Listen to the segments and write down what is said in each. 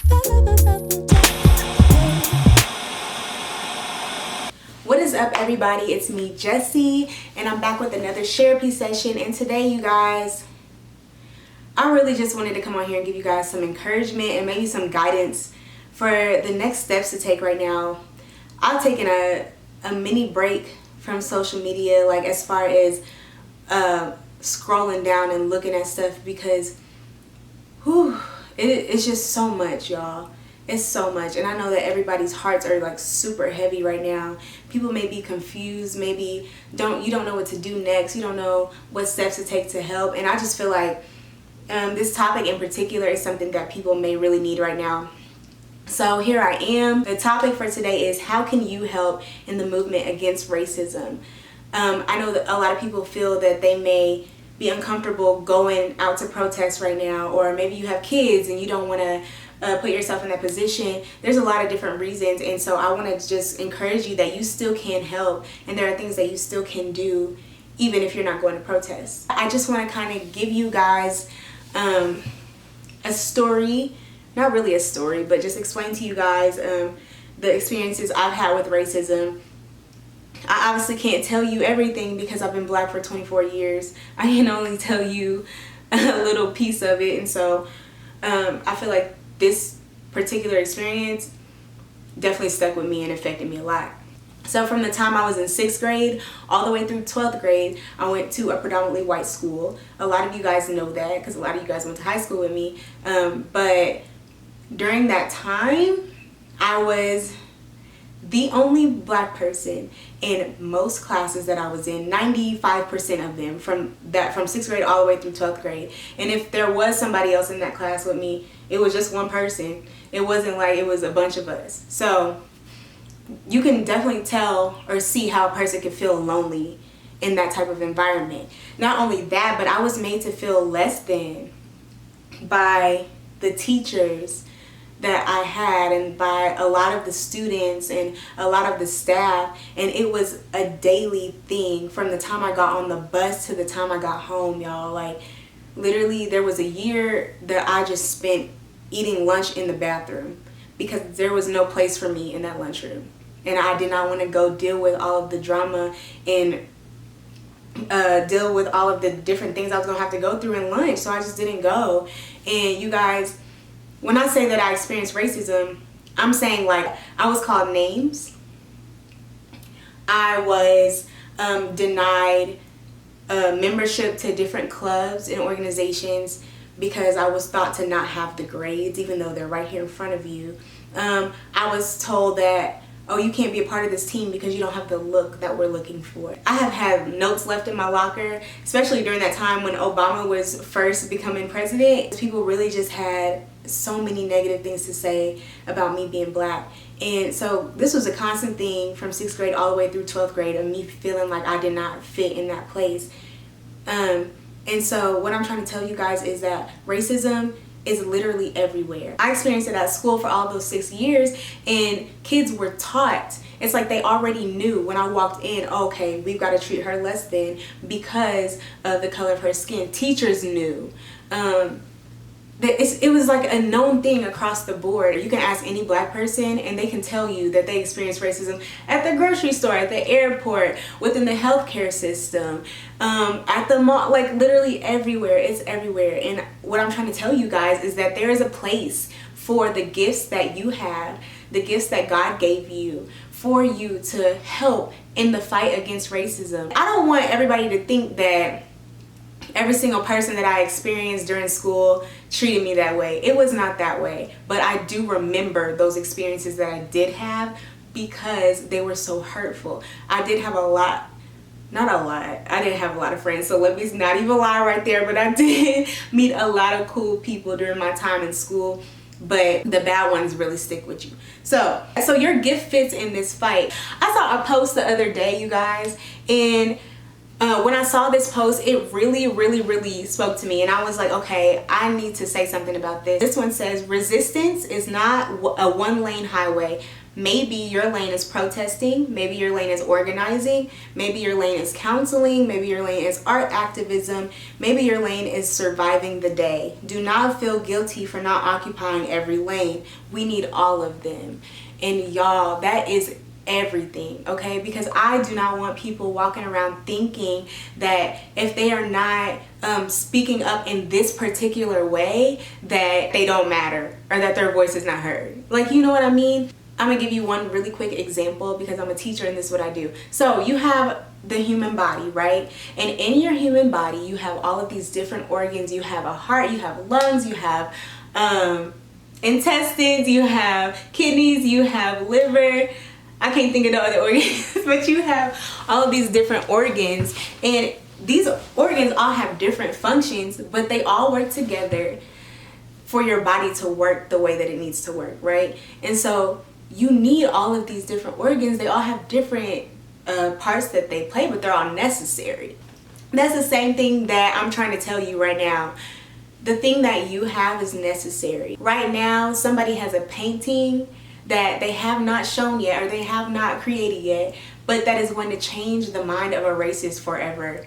What is up, everybody? It's me, Jessie, and I'm back with another Shareapy session. And today, you guys, I really just wanted to come on here and give you guys some encouragement and maybe some guidance for the next steps to take right now. I've taken a mini break from social media, like as far as scrolling down and looking at stuff, because it's just so much, y'all. It's so much, and I know that everybody's hearts are like super heavy right now. People may be confused, maybe you don't know what to do next. You don't know what steps to take to help, and I just feel like this topic in particular is something that people may really need right now. So here I am. The topic for today is, how can you help in the movement against racism? I know that a lot of people feel that they may be uncomfortable going out to protest right now, or maybe you have kids and you don't want to put yourself in that position. There's a lot of different reasons, and so I want to just encourage you that you still can help, and there are things that you still can do even if you're not going to protest. I just want to kind of give you guys a story, not really a story, but just explain to you guys the experiences I've had with racism. I obviously can't tell you everything because I've been black for 24 years. I can only tell you a little piece of it, and so I feel like this particular experience definitely stuck with me and affected me a lot. So from the time I was in 6th grade all the way through 12th grade, I went to a predominantly white school. A lot of you guys know that because a lot of you guys went to high school with me. But during that time, I was the only black person in most classes that I was in, 95% of them, from 6th grade all the way through 12th grade. And if there was somebody else in that class with me, it was just one person. It wasn't like it was a bunch of us. So you can definitely tell or see how a person can feel lonely in that type of environment. Not only that, but I was made to feel less than by the teachers that I had and by a lot of the students and a lot of the staff, and it was a daily thing from the time I got on the bus to the time I got home, y'all. Like literally there was a year that I just spent eating lunch in the bathroom because there was no place for me in that lunchroom, and I did not want to go deal with all of the drama and deal with all of the different things I was gonna have to go through in lunch, so I just didn't go. And you guys, when I say that I experienced racism, I'm saying like I was called names. I was denied membership to different clubs and organizations because I was thought to not have the grades, even though they're right here in front of you. I was told that, oh, you can't be a part of this team because you don't have the look that we're looking for. I have had notes left in my locker, especially during that time when Obama was first becoming president. People really just had so many negative things to say about me being black. And so this was a constant thing from 6th grade all the way through 12th grade of me feeling like I did not fit in that place. And so what I'm trying to tell you guys is that racism is literally everywhere. I experienced it at school for all those 6 years, and kids were taught. It's like they already knew when I walked in, okay, we've got to treat her less than because of the color of her skin. Teachers knew. It was like a known thing across the board. You can ask any black person and they can tell you that they experienced racism at the grocery store, at the airport, within the healthcare system, at the mall, like literally everywhere. It's everywhere. And what I'm trying to tell you guys is that there is a place for the gifts that you have, the gifts that God gave you, for you to help in the fight against racism. I don't want everybody to think that every single person that I experienced during school treated me that way. It was not that way, but I do remember those experiences that I did have because they were so hurtful. I did have I didn't have a lot of friends, so let me not even lie right there, but I did meet a lot of cool people during my time in school, but the bad ones really stick with you. So your gift fits in this fight. I saw a post the other day, you guys, and When I saw this post, it really spoke to me, and I was like, okay, I need to say something about this. This one says, resistance is not a one-lane highway. Maybe your lane is protesting, maybe your lane is organizing, maybe your lane is counseling, maybe your lane is art activism, maybe your lane is surviving the day. Do not feel guilty for not occupying every lane. We need all of them. And y'all, that is everything, okay? Because I do not want people walking around thinking that if they are not speaking up in this particular way, that they don't matter or that their voice is not heard. Like, you know what I mean? I'm gonna give you one really quick example because I'm a teacher and this is what I do. So you have the human body, right? And in your human body, you have all of these different organs. You have a heart, you have lungs, you have intestines, you have kidneys, you have liver. I can't think of the other organs, but you have all of these different organs, and these organs all have different functions, but they all work together for your body to work the way that it needs to work, right? And so you need all of these different organs. They all have different parts that they play, but they're all necessary. That's the same thing that I'm trying to tell you right now. The thing that you have is necessary. Right now, somebody has a painting that they have not shown yet or they have not created yet, but that is going to change the mind of a racist forever.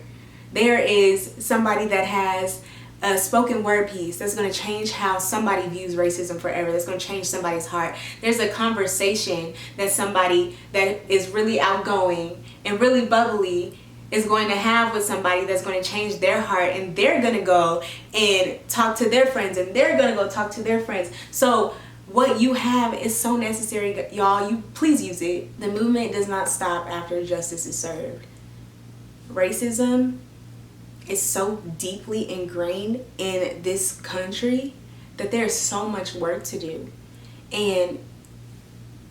There is somebody that has a spoken word piece that's going to change how somebody views racism forever. That's going to change somebody's heart. There's a conversation that somebody that is really outgoing and really bubbly is going to have with somebody that's going to change their heart, and they're going to go and talk to their friends, and they're going to go talk to their friends. So what you have is so necessary, y'all. You please use it. The movement does not stop after justice is served. Racism is so deeply ingrained in this country that there's so much work to do. And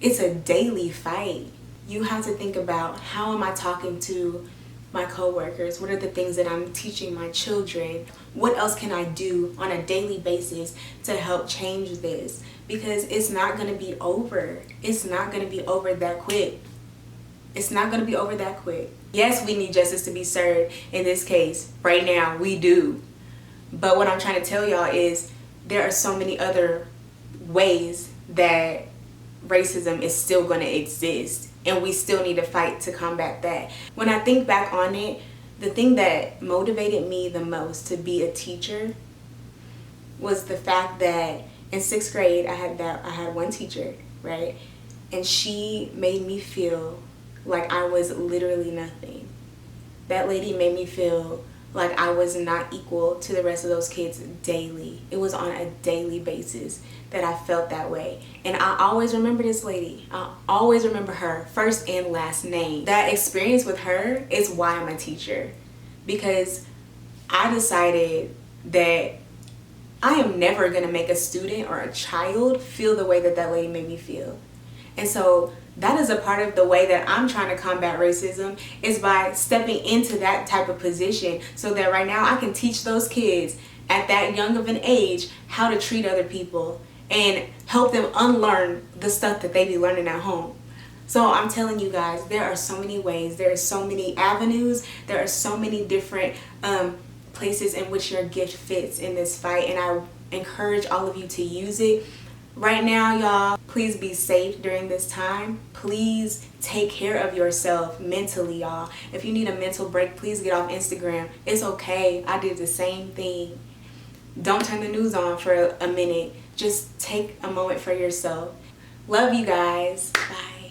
it's a daily fight. You have to think about, how am I talking to my coworkers? What are the things that I'm teaching my children? What else can I do on a daily basis to help change this? Because it's not going to be over. It's not going to be over that quick. It's not going to be over that quick. Yes, we need justice to be served in this case. Right now, we do. But what I'm trying to tell y'all is there are so many other ways that racism is still going to exist. And we still need to fight to combat that. When I think back on it, the thing that motivated me the most to be a teacher was the fact that in 6th grade, I had one teacher, right? And she made me feel like I was literally nothing. That lady made me feel like I was not equal to the rest of those kids daily. It was on a daily basis that I felt that way. And I always remember this lady. I always remember her first and last name. That experience with her is why I'm a teacher. Because I decided that I am never going to make a student or a child feel the way that that lady made me feel. And so that is a part of the way that I'm trying to combat racism, is by stepping into that type of position, so that right now I can teach those kids at that young of an age how to treat other people and help them unlearn the stuff that they be learning at home. So I'm telling you guys, there are so many ways, there are so many avenues, there are so many different places in which your gift fits in this fight, and I encourage all of you to use it. Right now, y'all, please be safe during this time. Please take care of yourself mentally, y'all. If you need a mental break, please get off Instagram. It's okay. I did the same thing. Don't turn the news on for a minute. Just take a moment for yourself. Love you guys. Bye.